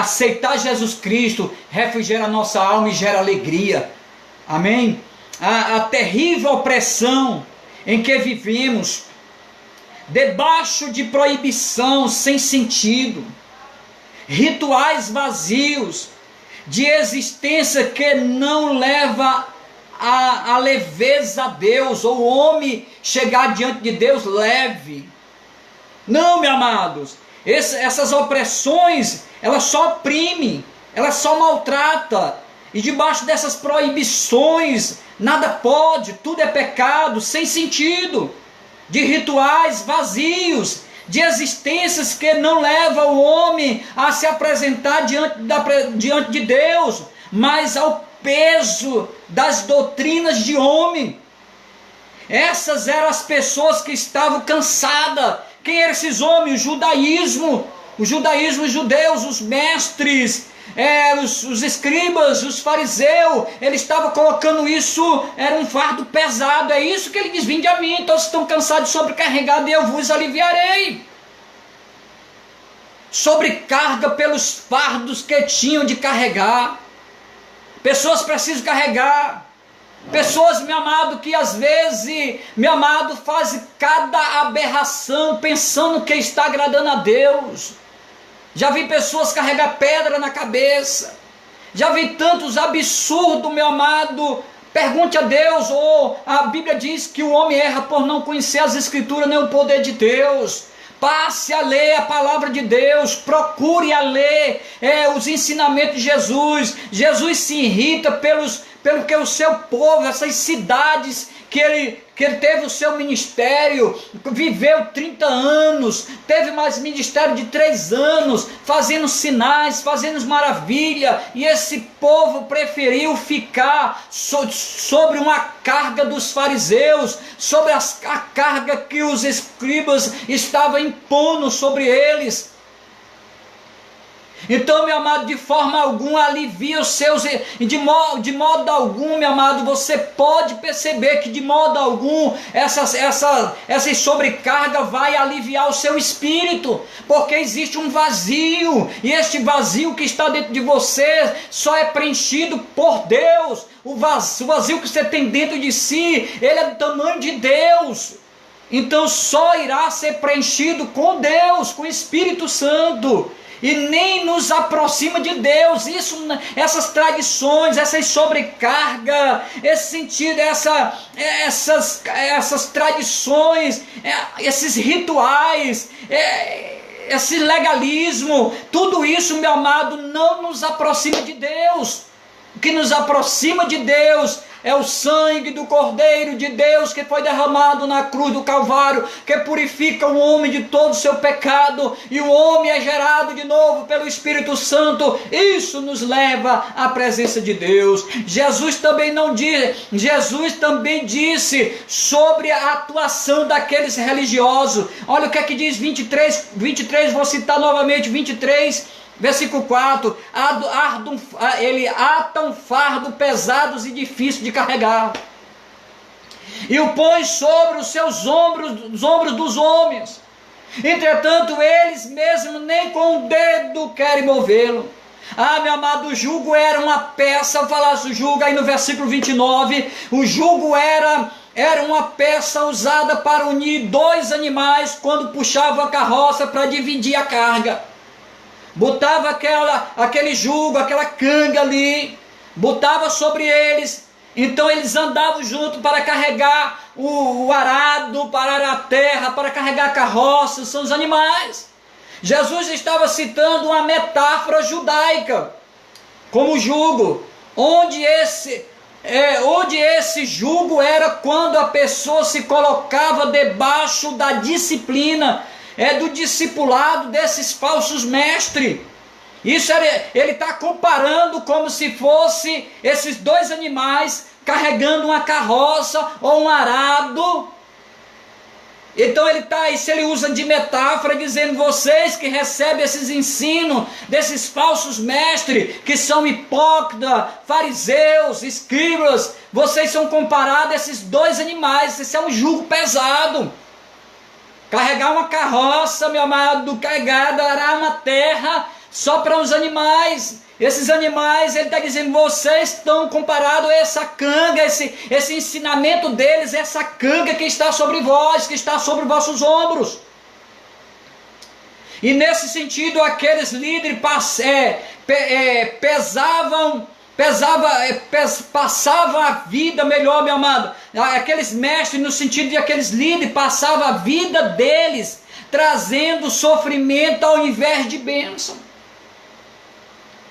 aceitar Jesus Cristo refrigera a nossa alma e gera alegria. Amém? A terrível opressão em que vivemos, debaixo de proibição sem sentido, rituais vazios, de existência que não leva a leveza a Deus, ou o homem chegar diante de Deus leve. Não, meus amados, essas opressões, elas só oprimem, elas só maltratam, e debaixo dessas proibições, nada pode, tudo é pecado, sem sentido, de rituais vazios, de existências que não levam o homem a se apresentar diante de Deus, mas ao peso das doutrinas de homem. Essas eram as pessoas que estavam cansadas. Quem eram esses homens? O judaísmo, os judeus, os mestres, os escribas, os fariseus, eles estavam colocando isso, era um fardo pesado. É isso que ele diz: vinde a mim, todos estão cansados e sobrecarregados, e eu vos aliviarei. Sobrecarga pelos fardos que tinham de carregar. Pessoas precisam carregar. Pessoas, meu amado, que às vezes, meu amado, fazem cada aberração pensando que está agradando a Deus. Já vi pessoas carregar pedra na cabeça. Já vi tantos absurdos, meu amado. Pergunte a Deus, ou a Bíblia diz que o homem erra por não conhecer as Escrituras nem o poder de Deus. Passe a ler a palavra de Deus, procure a ler os ensinamentos de Jesus. Jesus se irrita pelo que o seu povo, essas cidades que ele teve o seu ministério, viveu 30 anos, teve mais ministério de 3 anos, fazendo sinais, fazendo maravilha, e esse povo preferiu ficar sobre uma carga dos fariseus, sobre a carga que os escribas estavam impondo sobre eles. Então, meu amado, de forma alguma alivia os seus, de modo algum, meu amado, você pode perceber que de modo algum essa sobrecarga vai aliviar o seu espírito, porque existe um vazio, e este vazio que está dentro de você só é preenchido por Deus. O vazio que você tem dentro de si, ele é do tamanho de Deus. Então só irá ser preenchido com Deus, com o Espírito Santo. E nem nos aproxima de Deus. Essas tradições, essas sobrecargas, esse sentido, essas tradições, esses rituais, esse legalismo, tudo isso, meu amado, não nos aproxima de Deus. O que nos aproxima de Deus é o sangue do Cordeiro de Deus que foi derramado na cruz do Calvário, que purifica o homem de todo o seu pecado, e o homem é gerado de novo pelo Espírito Santo. Isso nos leva à presença de Deus. Jesus também disse sobre a atuação daqueles religiosos. Olha o que é que diz 23, vou citar novamente 23, versículo 4, ele ata um fardo pesados e difícil de carregar, e o põe sobre os seus ombros, os ombros dos homens. Entretanto, eles mesmos nem com o dedo querem movê-lo. Meu amado, o jugo era uma peça. Eu falasse o jugo aí no versículo 29, o jugo era uma peça usada para unir 2 animais quando puxavam a carroça para dividir a carga. Botava aquele jugo, aquela canga ali, botava sobre eles, então eles andavam juntos para carregar o arado, para a terra, para carregar a carroça, são os animais. Jesus estava citando uma metáfora judaica, como jugo, onde esse jugo era quando a pessoa se colocava debaixo da disciplina, do discipulado desses falsos mestres. Isso ele está comparando como se fosse esses 2 animais carregando uma carroça ou um arado. Então ele está aí, se ele usa de metáfora, dizendo: vocês que recebem esses ensinos desses falsos mestres, que são hipócritas, fariseus, escribas, vocês são comparados a esses dois animais. Esse é um jugo pesado. Carregar uma carroça, meu amado, carregado, arar uma terra só para os animais. Esses animais, ele está dizendo: vocês estão comparados a essa canga, esse ensinamento deles, essa canga que está sobre vós, que está sobre vossos ombros. E nesse sentido, aqueles líderes passavam a vida, melhor, meu amado, aqueles mestres, no sentido de aqueles líderes, passavam a vida deles trazendo sofrimento ao invés de bênção.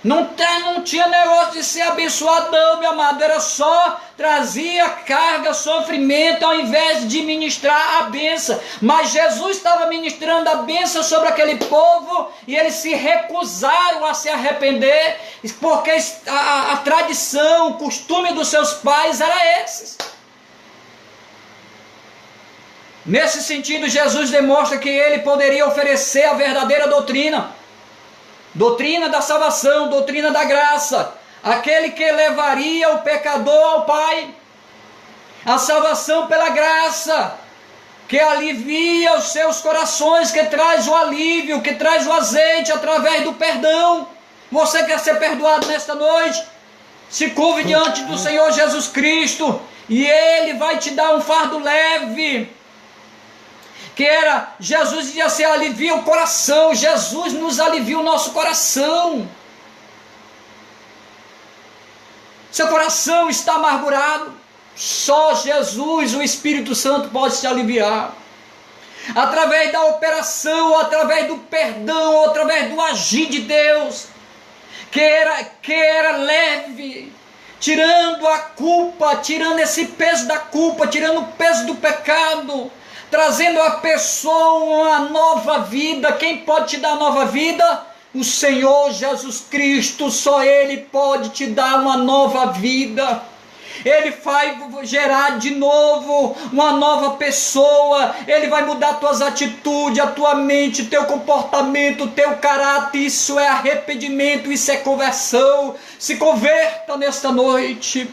Não tinha negócio de ser abençoado, não, meu amado. Era só trazia carga, sofrimento, ao invés de ministrar a bênção. Mas Jesus estava ministrando a bênção sobre aquele povo, e eles se recusaram a se arrepender, porque a tradição, o costume dos seus pais era esses. Nesse sentido, Jesus demonstra que ele poderia oferecer a verdadeira doutrina. Doutrina da salvação, doutrina da graça, aquele que levaria o pecador ao Pai, a salvação pela graça, que alivia os seus corações, que traz o alívio, que traz o azeite através do perdão. Você quer ser perdoado nesta noite? Se curve diante do Senhor Jesus Cristo, e Ele vai te dar um fardo leve. Que era, Jesus dizia assim: alivia o coração. Jesus nos alivia o nosso coração. Seu coração está amargurado, só Jesus, o Espírito Santo, pode te aliviar. Através da operação, através do perdão, através do agir de Deus, que era leve, tirando a culpa, tirando esse peso da culpa, tirando o peso do pecado, trazendo a pessoa uma nova vida. Quem pode te dar nova vida? O Senhor Jesus Cristo. Só Ele pode te dar uma nova vida. Ele vai gerar de novo uma nova pessoa. Ele vai mudar tuas atitudes, a tua mente, teu comportamento, teu caráter. Isso é arrependimento, isso é conversão. Se converta nesta noite.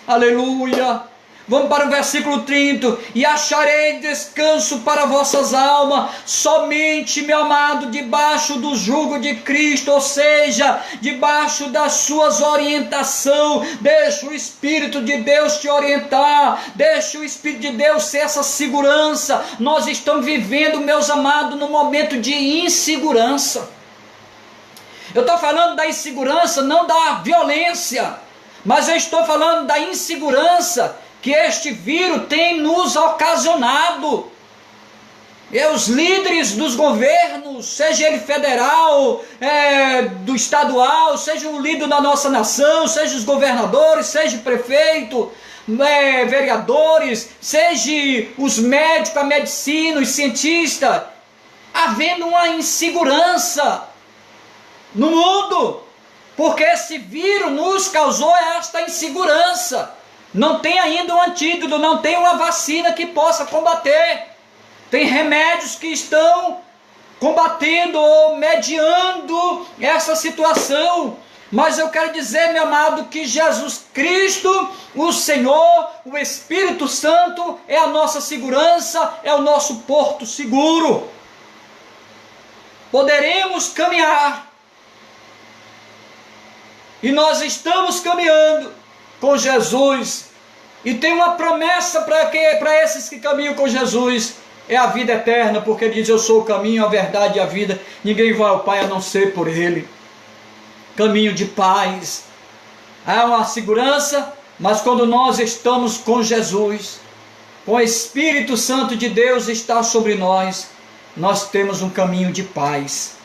Aleluia. Vamos para o versículo 30. E acharei descanso para vossas almas, somente, meu amado, debaixo do jugo de Cristo, ou seja, debaixo das suas orientações. Deixa o Espírito de Deus te orientar, deixa o Espírito de Deus ser essa segurança. Nós estamos vivendo, meus amados, num momento de insegurança. Eu estou falando da insegurança, não da violência, mas eu estou falando da insegurança que este vírus tem nos ocasionado. E os líderes dos governos, seja ele federal, do estadual, seja o líder da nossa nação, seja os governadores, seja o prefeito, vereadores, seja os médicos, a medicina, os cientistas, havendo uma insegurança no mundo, porque esse vírus nos causou esta insegurança. Não tem ainda um antídoto, não tem uma vacina que possa combater. Tem remédios que estão combatendo ou mediando essa situação. Mas eu quero dizer, meu amado, que Jesus Cristo, o Senhor, o Espírito Santo, é a nossa segurança, é o nosso porto seguro. Poderemos caminhar. E nós estamos caminhando com Jesus, e tem uma promessa para esses que caminham com Jesus, é a vida eterna, porque ele diz: eu sou o caminho, a verdade e a vida, ninguém vai ao Pai a não ser por Ele. Caminho de paz, há uma segurança, mas quando nós estamos com Jesus, com o Espírito Santo de Deus está sobre nós, nós temos um caminho de paz.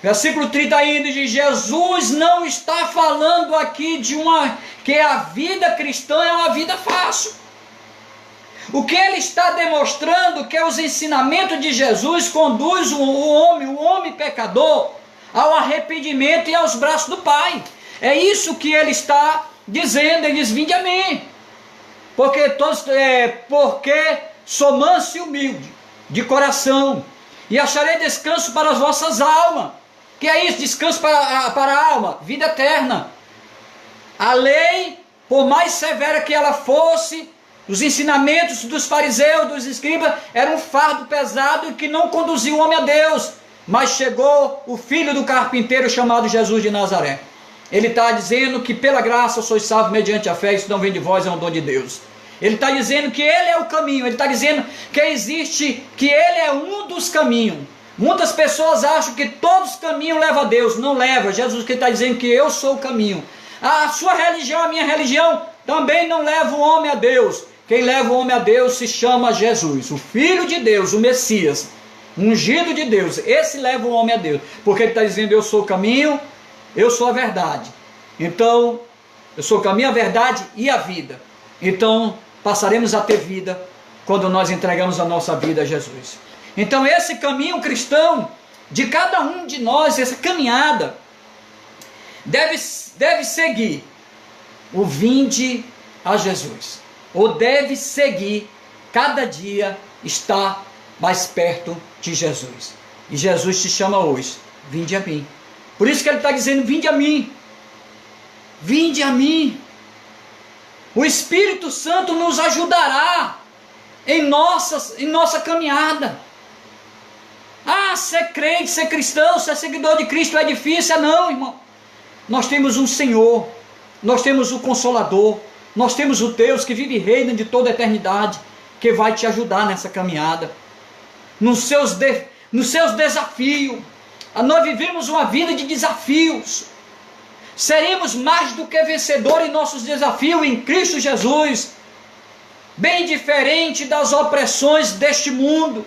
Versículo 30 ainda diz: Jesus não está falando aqui que a vida cristã é uma vida fácil. O que ele está demonstrando que os ensinamentos de Jesus conduz o homem pecador, ao arrependimento e aos braços do Pai. É isso que ele está dizendo, ele diz, vinde a mim, porque sou manso e humilde de coração, e acharei descanso para as vossas almas. Que é isso? Descanso para a alma, vida eterna. A lei, por mais severa que ela fosse, os ensinamentos dos fariseus, dos escribas, era um fardo pesado que não conduzia o homem a Deus. Mas chegou o filho do carpinteiro chamado Jesus de Nazaré. Ele está dizendo que pela graça sois salvos mediante a fé, isso não vem de vós, é um dom de Deus. Ele está dizendo que ele é o caminho, ele está dizendo que que ele é um dos caminhos. Muitas pessoas acham que todos os caminhos levam a Deus, não leva. Jesus que está dizendo que eu sou o caminho. A sua religião, a minha religião, também não leva o homem a Deus. Quem leva o homem a Deus se chama Jesus, o Filho de Deus, o Messias, ungido de Deus. Esse leva o homem a Deus, porque ele está dizendo, eu sou o caminho, eu sou a verdade. Então, eu sou o caminho, a verdade e a vida. Então, passaremos a ter vida quando nós entregamos a nossa vida a Jesus. Então, esse caminho cristão, de cada um de nós, essa caminhada, deve seguir o vinde a Jesus. Ou deve seguir, cada dia, estar mais perto de Jesus. E Jesus te chama hoje, vinde a mim. Por isso que ele está dizendo, vinde a mim. Vinde a mim. O Espírito Santo nos ajudará em nossa caminhada. Ah, ser crente, ser cristão, ser seguidor de Cristo é difícil? Não, irmão. Nós temos um Senhor, nós temos o Consolador, nós temos o Deus que vive e reina de toda a eternidade, que vai te ajudar nessa caminhada, nos seus desafios. Nós vivemos uma vida de desafios. Seremos mais do que vencedores em nossos desafios em Cristo Jesus, bem diferente das opressões deste mundo,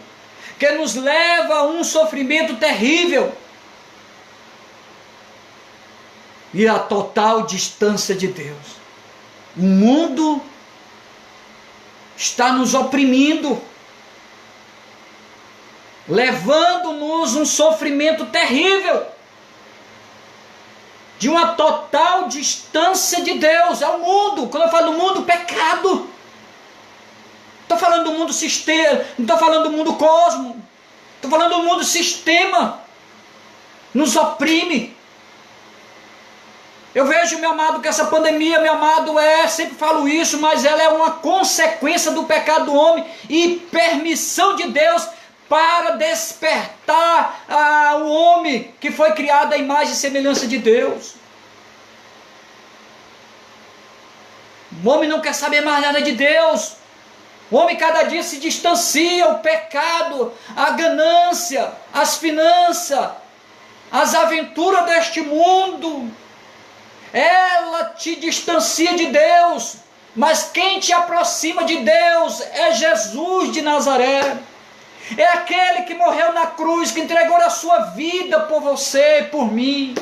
que nos leva a um sofrimento terrível e a total distância de Deus. O mundo está nos oprimindo, levando-nos um sofrimento terrível, de uma total distância de Deus. É o mundo. Quando eu falo do mundo, pecado. Estou falando do mundo sistema, não estou falando do mundo cosmo, estou falando do mundo sistema, nos oprime. Eu vejo, meu amado, que essa pandemia, meu amado, sempre falo isso, mas ela é uma consequência do pecado do homem e permissão de Deus para despertar o homem que foi criado à imagem e semelhança de Deus. O homem não quer saber mais nada de Deus. O homem cada dia se distancia, o pecado, a ganância, as finanças, as aventuras deste mundo. Ela te distancia de Deus, mas quem te aproxima de Deus é Jesus de Nazaré. É aquele que morreu na cruz, que entregou a sua vida por você e por mim,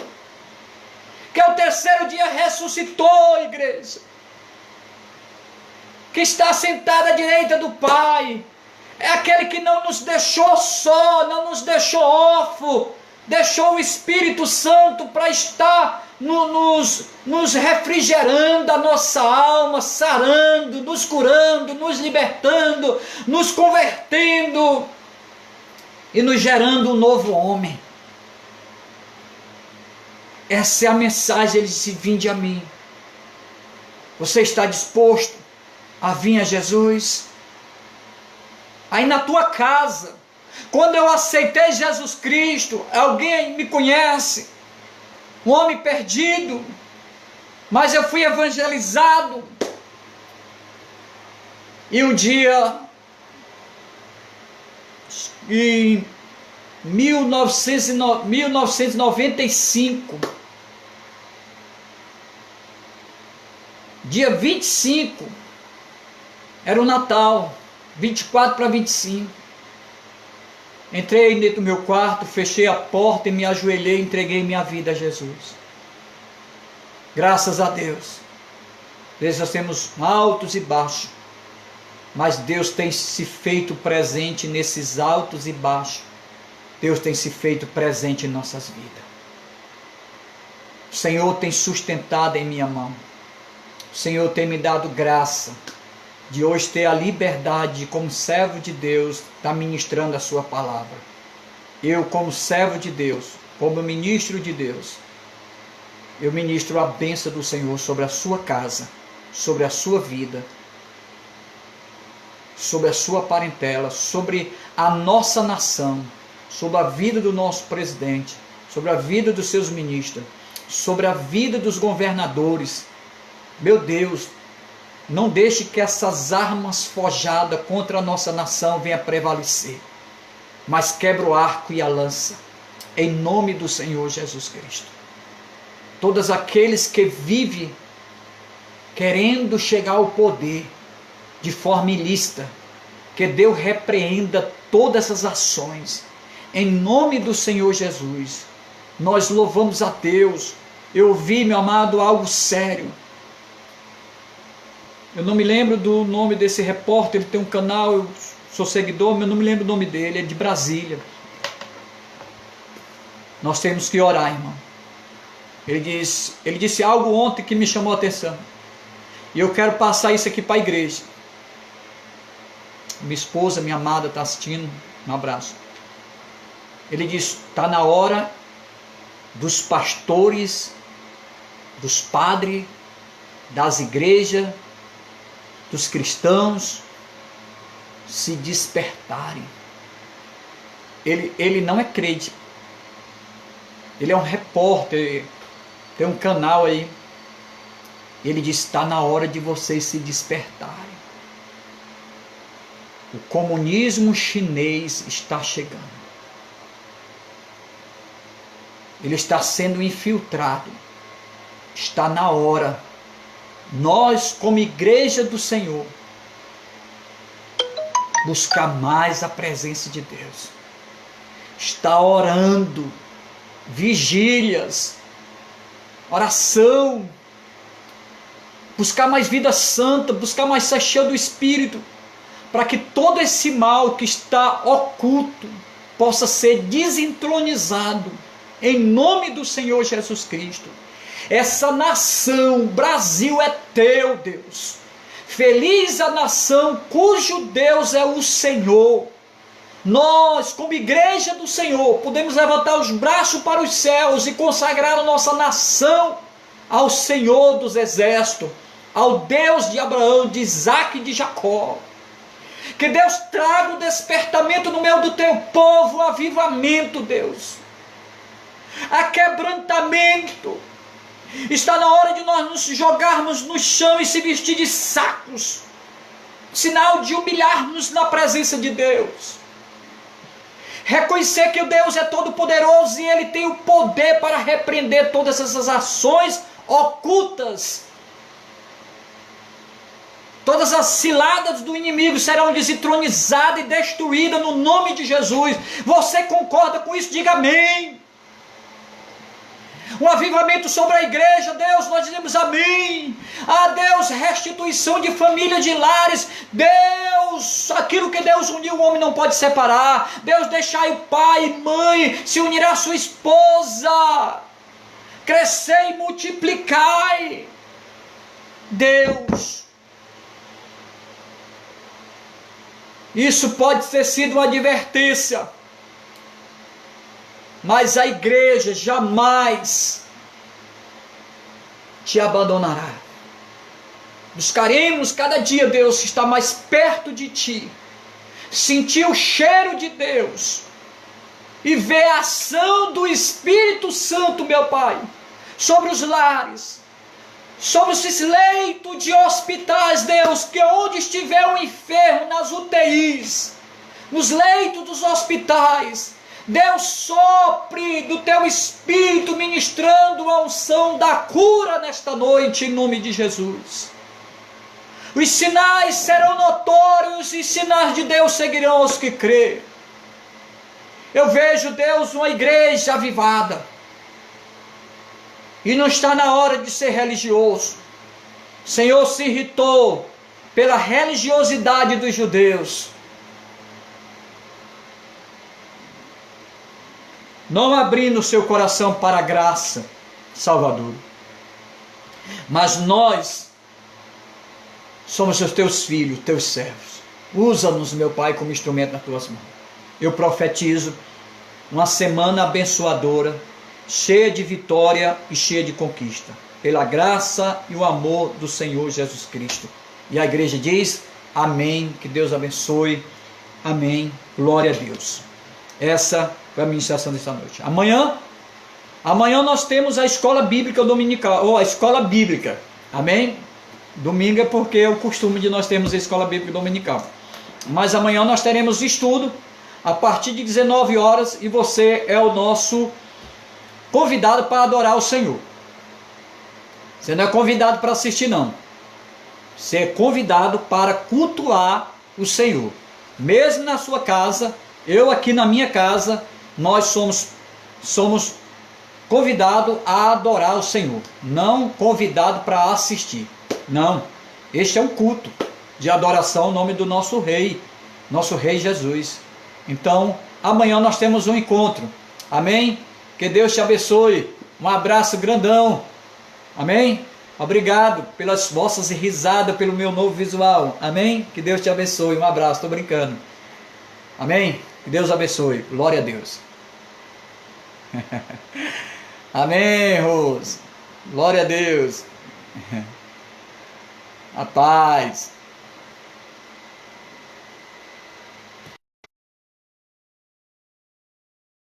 que ao terceiro dia ressuscitou, igreja, que está sentado à direita do Pai. É aquele que não nos deixou só, não nos deixou órfão, deixou o Espírito Santo para estar nos refrigerando a nossa alma, sarando, nos curando, nos libertando, nos convertendo e nos gerando um novo homem. Essa é a mensagem. Ele disse, vinde a mim. Você está disposto a vir a Jesus? Aí na tua casa, quando eu aceitei Jesus Cristo, alguém me conhece, um homem perdido, mas eu fui evangelizado, e um dia, em 1995, dia 25, era o Natal, 24 para 25, entrei dentro do meu quarto, fechei a porta e me ajoelhei e entreguei minha vida a Jesus. Graças a Deus. Nós temos altos e baixos, mas Deus tem se feito presente nesses altos e baixos. Deus tem se feito presente em nossas vidas. O Senhor tem sustentado em minha mão. Senhor tem me dado graça de hoje ter a liberdade de, como servo de Deus, estar ministrando a sua palavra. Eu, como servo de Deus, como ministro de Deus, eu ministro a bênção do Senhor sobre a sua casa, sobre a sua vida, sobre a sua parentela, sobre a nossa nação, sobre a vida do nosso presidente, sobre a vida dos seus ministros, sobre a vida dos governadores. Meu Deus, não deixe que essas armas forjadas contra a nossa nação venham prevalecer, mas quebra o arco e a lança, em nome do Senhor Jesus Cristo. Todos aqueles que vivem querendo chegar ao poder de forma ilícita, que Deus repreenda todas essas ações, em nome do Senhor Jesus. Nós louvamos a Deus. Eu ouvi, meu amado, algo sério. Eu não me lembro do nome desse repórter, ele tem um canal, eu sou seguidor, mas eu não me lembro o nome dele, é de Brasília. Nós temos que orar, irmão. Ele disse algo ontem que me chamou a atenção. E eu quero passar isso aqui para a igreja. Minha esposa, minha amada, está assistindo. Um abraço. Ele disse, está na hora dos pastores, dos padres, das igrejas, dos cristãos se despertarem. Ele não é crente. Ele é um repórter, tem um canal aí. Ele diz, está na hora de vocês se despertarem. O comunismo chinês está chegando. Ele está sendo infiltrado. Está na hora. Nós, como igreja do Senhor, buscar mais a presença de Deus. Está orando, vigílias, oração, buscar mais vida santa, buscar mais ser cheio do Espírito, para que todo esse mal que está oculto possa ser desentronizado, em nome do Senhor Jesus Cristo. Essa nação, Brasil, é teu, Deus. Feliz a nação cujo Deus é o Senhor. Nós, como igreja do Senhor, podemos levantar os braços para os céus e consagrar a nossa nação ao Senhor dos exércitos, ao Deus de Abraão, de Isaac e de Jacó. Que Deus traga o despertamento no meio do teu povo, o avivamento, Deus. A quebrantamento. Está na hora de nós nos jogarmos no chão e se vestir de sacos, sinal de humilharmos na presença de Deus. Reconhecer que o Deus é todo poderoso e Ele tem o poder para repreender todas essas ações ocultas. Todas as ciladas do inimigo serão desentronizadas e destruídas no nome de Jesus. Você concorda com isso? Diga amém. Um avivamento sobre a igreja, Deus, nós dizemos amém. Ah, Deus, restituição de família, de lares. Deus, aquilo que Deus uniu, o homem não pode separar. Deus, deixai o pai e mãe, se unirá a sua esposa. Crescei e multiplicai. Deus, isso pode ter sido uma advertência, mas a igreja jamais te abandonará. Buscaremos cada dia, Deus, estar mais perto de ti, sentir o cheiro de Deus e ver a ação do Espírito Santo, meu Pai, sobre os lares, sobre esses leitos de hospitais, Deus, que onde estiver o enfermo, nas UTIs, nos leitos dos hospitais, Deus, sopre do teu Espírito, ministrando a unção da cura nesta noite, em nome de Jesus. Os sinais serão notórios e sinais de Deus seguirão aos que crêem. Eu vejo, Deus, uma igreja avivada. E não está na hora de ser religioso. O Senhor se irritou pela religiosidade dos judeus. Não abrindo o seu coração para a graça salvadora. Mas nós somos os teus filhos, teus servos. Usa-nos, meu Pai, como instrumento nas tuas mãos. Eu profetizo uma semana abençoadora, cheia de vitória e cheia de conquista, pela graça e o amor do Senhor Jesus Cristo. E a igreja diz, amém, que Deus abençoe, amém, glória a Deus. Essa foi a ministração desta noite. Amanhã nós temos a escola bíblica dominical, ou a escola bíblica, amém? Domingo é porque é o costume de nós termos a escola bíblica dominical. Mas amanhã nós teremos estudo a partir de 19 horas e você é o nosso convidado para adorar o Senhor. Você não é convidado para assistir, não. Você é convidado para cultuar o Senhor. Mesmo na sua casa, eu aqui na minha casa, nós somos convidados a adorar o Senhor. Não convidado para assistir. Não. Este é um culto de adoração ao nome do nosso Rei Jesus. Então, amanhã nós temos um encontro. Amém? Que Deus te abençoe. Um abraço grandão. Amém? Obrigado pelas vossas risadas, pelo meu novo visual. Amém? Que Deus te abençoe. Um abraço, estou brincando. Amém? Que Deus abençoe. Glória a Deus. Amém, Rose. Glória a Deus. A paz.